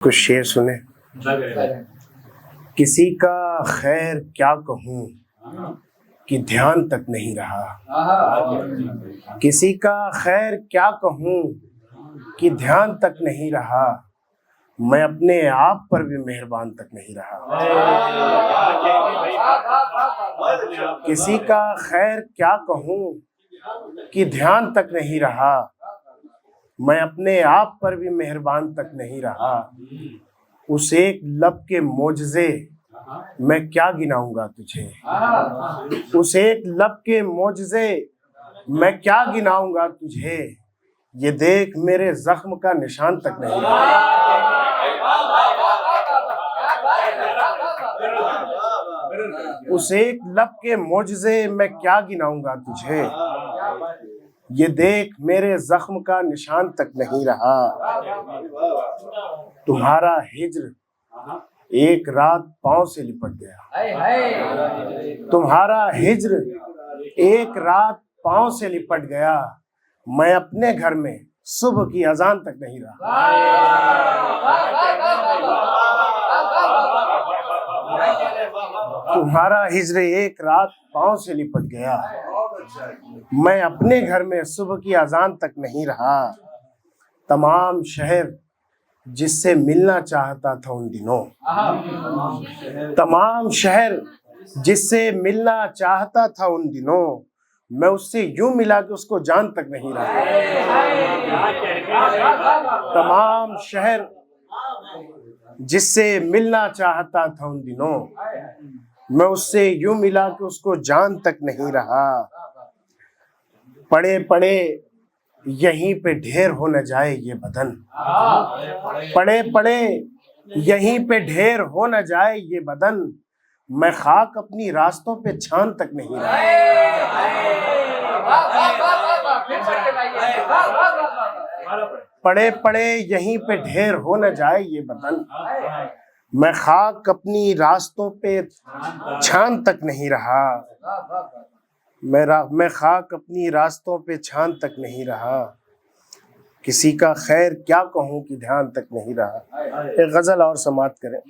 कुछ शेर सुने। किसी का खैर क्या कहूँ कि ध्यान तक नहीं रहा, किसी का खैर क्या कहूँ कि ध्यान तक नहीं रहा, मैं अपने आप पर भी मेहरबान तक नहीं रहा। किसी का खैर क्या कहूँ कि ध्यान तक नहीं रहा, मैं अपने आप पर भी मेहरबान तक नहीं रहा। उस एक लब के मोजज़े मैं क्या गिनाऊंगा तुझे, उस एक लब के मोजज़े मैं क्या गिनाऊंगा तुझे, ये देख मेरे जख्म का निशान तक नहीं रहा। उस एक लब के मोजज़े मैं क्या गिनाऊंगा तुझे, ये देख मेरे जख्म का निशान तक नहीं रहा। तुम्हारा हिज्र एक रात पांव से लिपट गया, तुम्हारा हिज्र एक रात पांव से लिपट गया, मैं अपने घर में सुबह की अजान तक नहीं रहा। तुम्हारा हिज्र एक रात पांव से लिपट गया, मैं अपने घर में सुबह की अजान तक नहीं रहा। तमाम शहर जिससे मिलना चाहता था उन दिनों, तमाम शहर जिससे मिलना चाहता था उन दिनों, मैं उससे यूं मिला कि उसको जान तक नहीं रहा। तमाम शहर जिससे मिलना चाहता था उन दिनों, मैं उससे यूं मिला कि उसको जान तक नहीं रहा। पड़े पड़े यहीं पे ढेर हो न जाए ये बदन, पड़े पड़े यहीं पे ढेर हो न जाए ये बदन, मैं खाक अपनी रास्तों पे छान तक नहीं रहा। पड़े पड़े यहीं पे ढेर हो न जाए ये बदन, मैं खाक अपनी रास्तों पे छान तक नहीं रहा। मैं खाक अपनी रास्तों पे छान तक नहीं रहा। किसी का खैर क्या कहूँ कि ध्यान तक नहीं रहा। एक गजल और समात करें।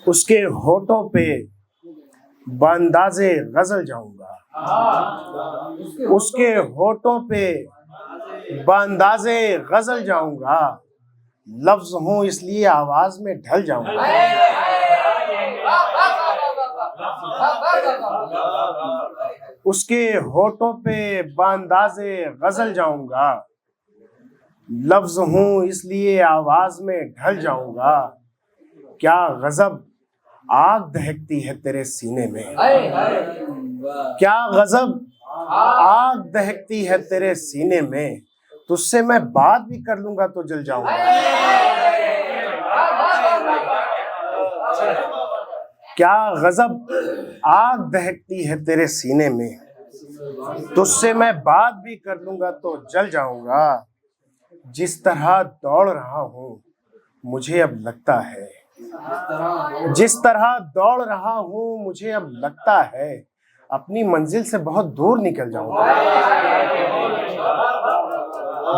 उसके होठों पे बांदाज़े गजल जाऊंगा, उसके होठों पे बांदाज़े गजल जाऊंगा, लफ्ज हूँ इसलिए आवाज में ढल जाऊंगा। उसके होठों पे बांदाज़े गजल जाऊंगा, लफ्ज हूँ इसलिए आवाज में ढल जाऊंगा। क्या गजब आग दहकती है तेरे सीने में, क्या गजब आग दहकती है तेरे सीने में, तुझसे मैं बात भी कर लूंगा तो जल जाऊंगा। क्या गजब आग दहकती है तेरे सीने में, तुझसे मैं बात भी कर लूंगा तो जल जाऊंगा। जिस तरह दौड़ रहा हूँ मुझे अब लगता है, जिस तरह दौड़ रहा हूँ मुझे अब लगता है, अपनी मंजिल से बहुत दूर निकल जाऊंगा।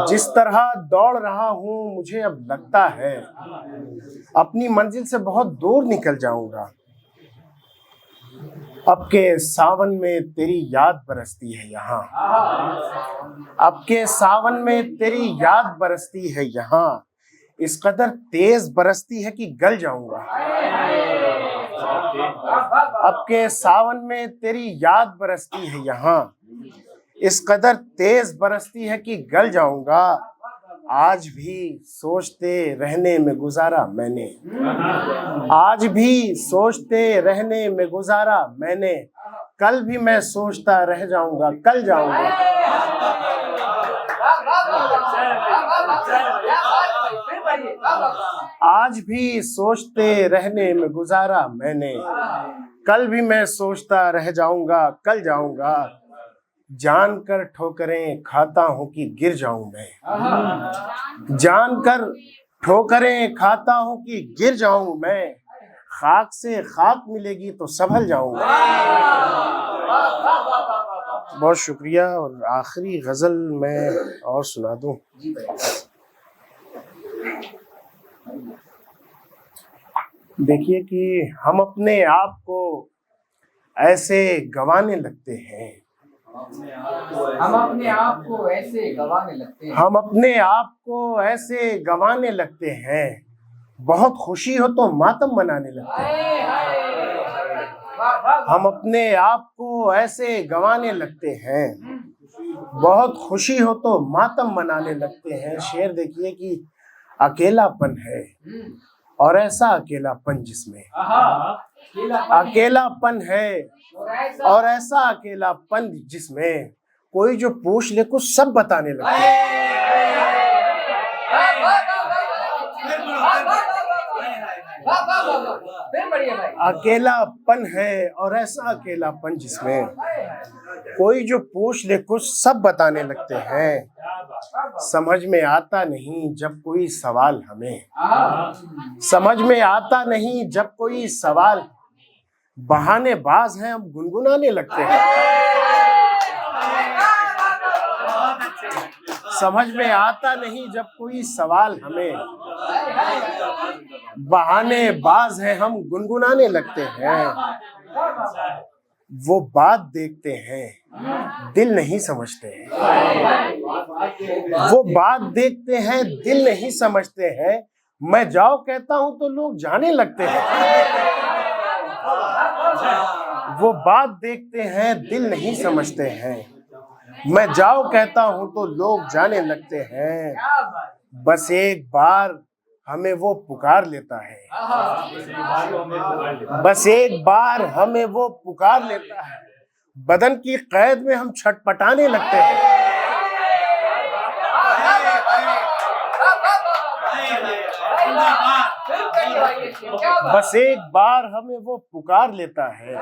जिस तरह दौड़ रहा हूँ मुझे अब लगता है, अपनी मंजिल से बहुत दूर निकल जाऊंगा। अब के सावन में तेरी याद बरसती है यहाँ, अब के सावन में तेरी याद बरसती है यहाँ, इस कदर तेज बरसती है कि गल जाऊंगा। अब के सावन में तेरी याद बरसती है यहाँ, इस कदर तेज बरसती है कि गल जाऊंगा। आज भी सोचते रहने में गुजारा मैंने, आज भी सोचते रहने में गुजारा मैंने, कल भी मैं सोचता रह जाऊंगा, कल जाऊंगा। आज भी सोचते रहने में गुजारा मैंने, कल भी मैं सोचता रह जाऊंगा, कल जाऊंगा। जानकर ठोकरें खाता हूं कि गिर जाऊं मैं, जानकर ठोकरें खाता हूं कि गिर जाऊं मैं, खाक से खाक मिलेगी तो संभल जाऊंगा। बहुत शुक्रिया। और आखिरी गजल मैं और सुना दूं। देखिए कि हम अपने आप को ऐसे गंवाने लगते हैं, हम अपने आप को ऐसे गंवाने लगते हैं, हम अपने आप को ऐसे गंवाने लगते हैं, बहुत खुशी हो तो मातम मनाने लगते हैं। हम अपने आप को ऐसे गंवाने लगते हैं, बहुत खुशी हो तो मातम मनाने लगते हैं। शेर देखिए कि अकेलापन है और ऐसा अकेलापन जिसमें, अकेलापन है और ऐसा अकेलापन जिसमें कोई जो पूछ ले कुछ सब बताने लगता है। अकेलापन है और ऐसा अकेलापन जिसमें कोई जो पूछ ले कुछ सब बताने लगते हैं। समझ में आता नहीं जब कोई सवाल हमें, समझ में आता नहीं जब कोई सवाल, बहानेबाज हैं हम गुनगुनाने लगते हैं। समझ में आता नहीं जब कोई सवाल हमें, बहानेबाज हैं हम गुनगुनाने लगते हैं। वो बात देखते हैं दिल नहीं समझते हैं, वो बात देखते हैं दिल नहीं समझते हैं। मैं जाओ कहता हूं तो लोग जाने लगते हैं। वो बात देखते हैं दिल नहीं समझते हैं, मैं जाओ कहता हूं तो लोग जाने लगते हैं। बस एक बार हमें वो पुकार लेता है, बस एक बार हमें वो पुकार लेता है। बदन की कैद में हम छटपटाने लगते हैं। बस एक बार हमें वो पुकार लेता है,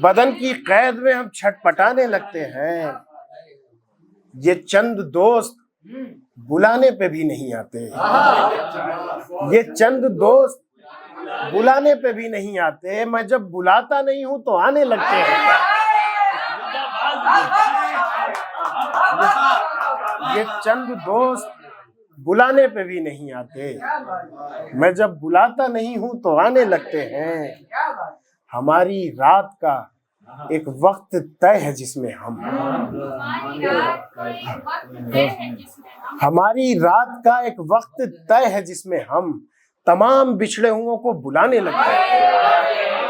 बदन की कैद में हम छटपटाने लगते हैं। ये चंद दोस्त बुलाने पे भी नहीं आते, ये चंद दोस्त बुलाने पे भी नहीं आते। मैं जब बुलाता नहीं हूं तो आने लगते हैं। ये चंद दोस्त बुलाने पे भी नहीं आते, मैं जब बुलाता नहीं हूं तो आने लगते हैं। हमारी रात का एक वक्त तय है जिसमें हम, हमारी रात का एक वक्त तय है जिसमें हम तमाम बिछड़े हुओं को बुलाने लगते हैं।